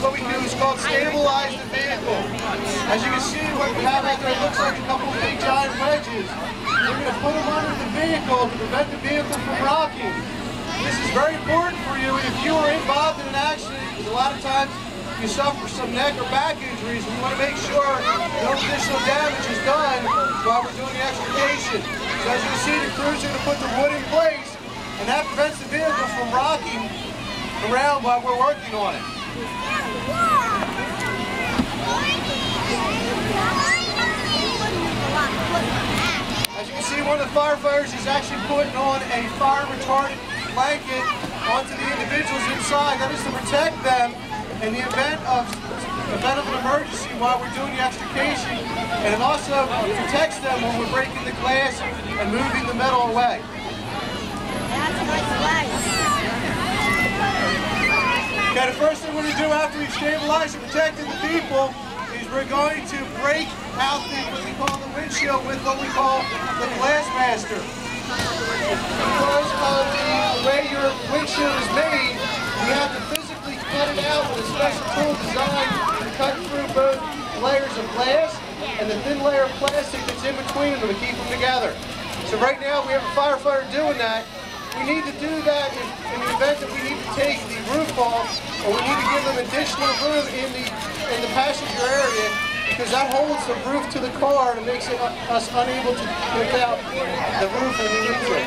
what we do is called stabilize the vehicle. As you can see, what we have out there looks like a couple of big giant wedges. We're going to put them under the vehicle to prevent the vehicle from rocking. This is very important for you if you are involved in an accident, because a lot of times you suffer some neck or back injuries, and we want to make sure no additional damage is done while we're doing the extrication. So as you can see, the crews are going to put the wood in place, and that prevents the vehicle from rocking around while we're working on it. As you can see, one of the firefighters is actually putting on a fire retardant blanket onto the individuals inside. That is to protect them in the event of an emergency while we're doing the extrication, and it also protects them when we're breaking the glass and moving the metal away. Okay, the first thing we're going to do after we've stabilized and protected the people is we're going to break out what we call the windshield with what we call the glass master. Because of the way your windshield is made, we have to physically cut it out with a special tool designed to cut through both layers of glass and the thin layer of plastic that's in between them to keep them together. So right now we have a firefighter doing that. We need to do that in the event that we need to take the roof off, or we need to give them additional room in the passenger area, because that holds the roof to the car and makes us unable to pick out the roof when we need to.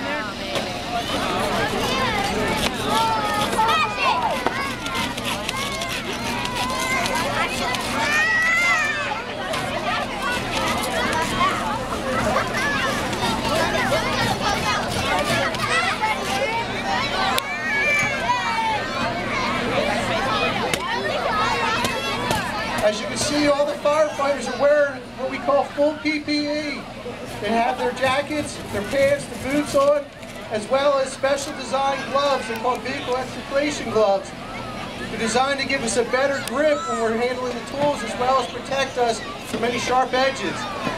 As you can see, all the firefighters are wearing what we call full PPE. They have their jackets, their pants, the boots on, as well as special designed gloves. They're called vehicle extrication gloves. They're designed to give us a better grip when we're handling the tools, as well as protect us from any sharp edges.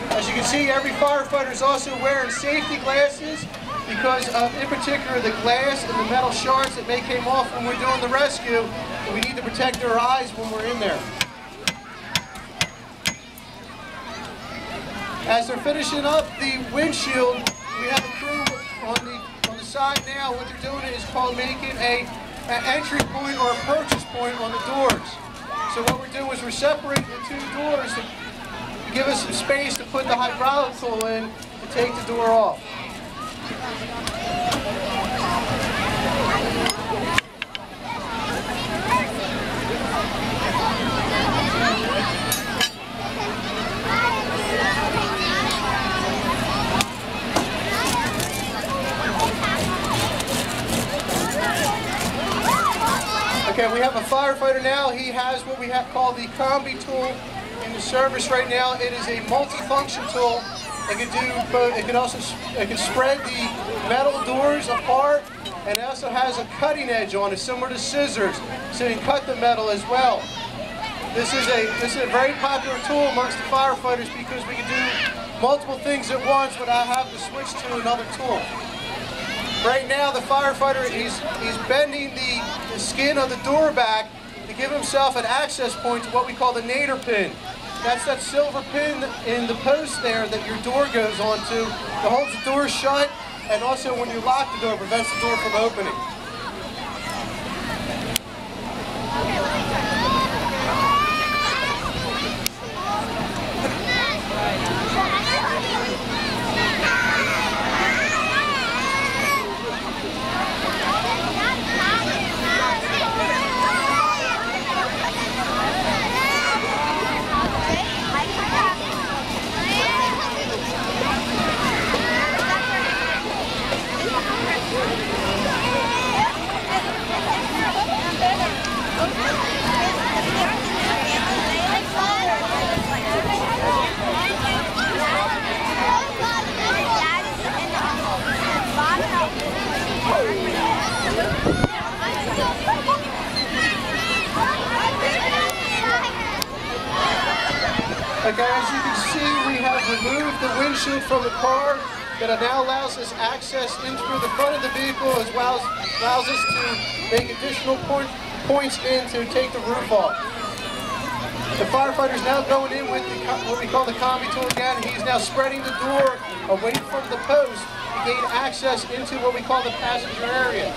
As you can see, every firefighter is also wearing safety glasses because of, in particular, the glass and the metal shards that may come off when we're doing the rescue. We need to protect their eyes when we're in there. As they're finishing up the windshield, we have a crew on the side now. What they're doing is called making an entry point or a purchase point on the doors. So what we're doing is we're separating the two doors to give us some space to put the hydraulic tool in to take the door off. Okay, we have a firefighter now. He has what we have called the combi tool in the service right now. It is a multi-function tool. It can do both. It can spread the metal doors apart, and it also has a cutting edge on it, similar to scissors, so you can cut the metal as well. This is a very popular tool amongst the firefighters because we can do multiple things at once without having to switch to another tool. Right now, the firefighter, he's bending the skin of the door back to give himself an access point to what we call the nadir pin. That's that silver pin in the post there that your door goes onto that holds the door shut, and also when you lock the door, prevents the door from opening. Okay, as you can see, we have removed the windshield from the car. That now allows us access in through the front of the vehicle, as well as allows us to make additional points in to take the roof off. The firefighter's now going in with what we call the combi tool again. He's now spreading the door away from the post to gain access into what we call the passenger area.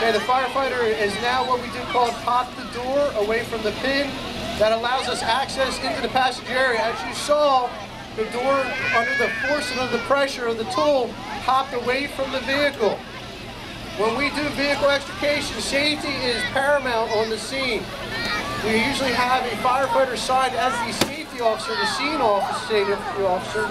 Okay, the firefighter is now what we do called pop the door away from the pin. That allows us access into the passenger area. As you saw, the door under the force and under the pressure of the tool popped away from the vehicle. When we do vehicle extrication, safety is paramount on the scene. We usually have a firefighter assigned as the safety officer, the scene officer,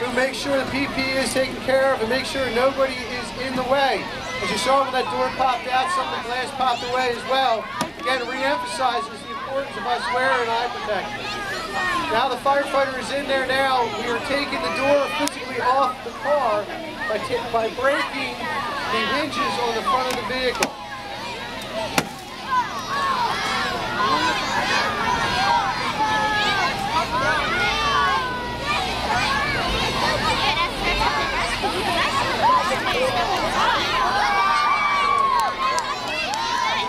who makes sure the PPE is taken care of and make sure nobody is in the way. As you saw when that door popped out, some of the glass popped away as well. Again, it re-emphasizes the importance of us wearing eye protection. Now the firefighter is in there now. We are taking the door physically off the car by breaking the hinges on the front of the vehicle.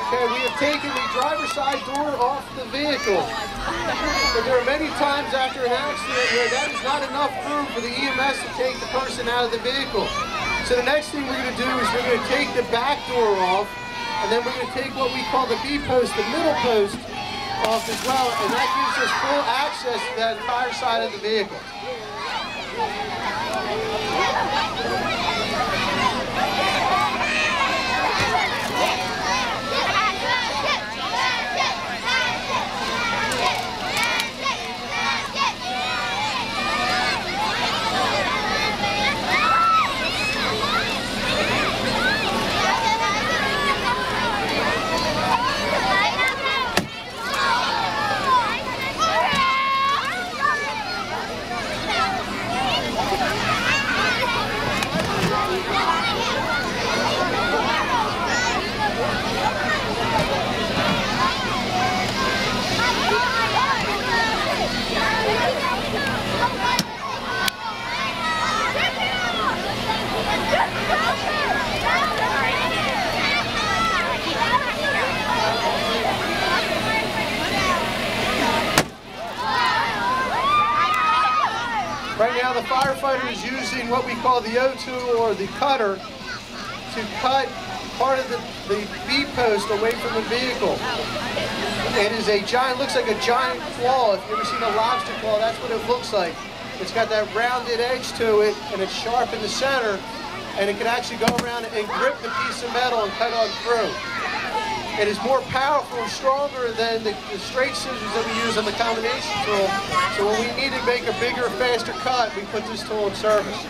Okay, we have taken the driver's side door off the vehicle. But there are many times after an accident where that is not enough room for the EMS to take the person out of the vehicle. So the next thing we're going to do is we're going to take the back door off, and then we're going to take what we call the B post, the middle post, off as well, and that gives us full access to that entire side of the vehicle. Right now the firefighter is using what we call the O-tool or the cutter to cut part of the B post away from the vehicle. It is a giant, looks like a giant claw. If you've ever seen a lobster claw, that's what it looks like. It's got that rounded edge to it and it's sharp in the center, and it can actually go around and grip the piece of metal and cut on through. It is more powerful and stronger than the straight scissors that we use on the combination tool. So when we need to make a bigger, faster cut, we put this tool in service.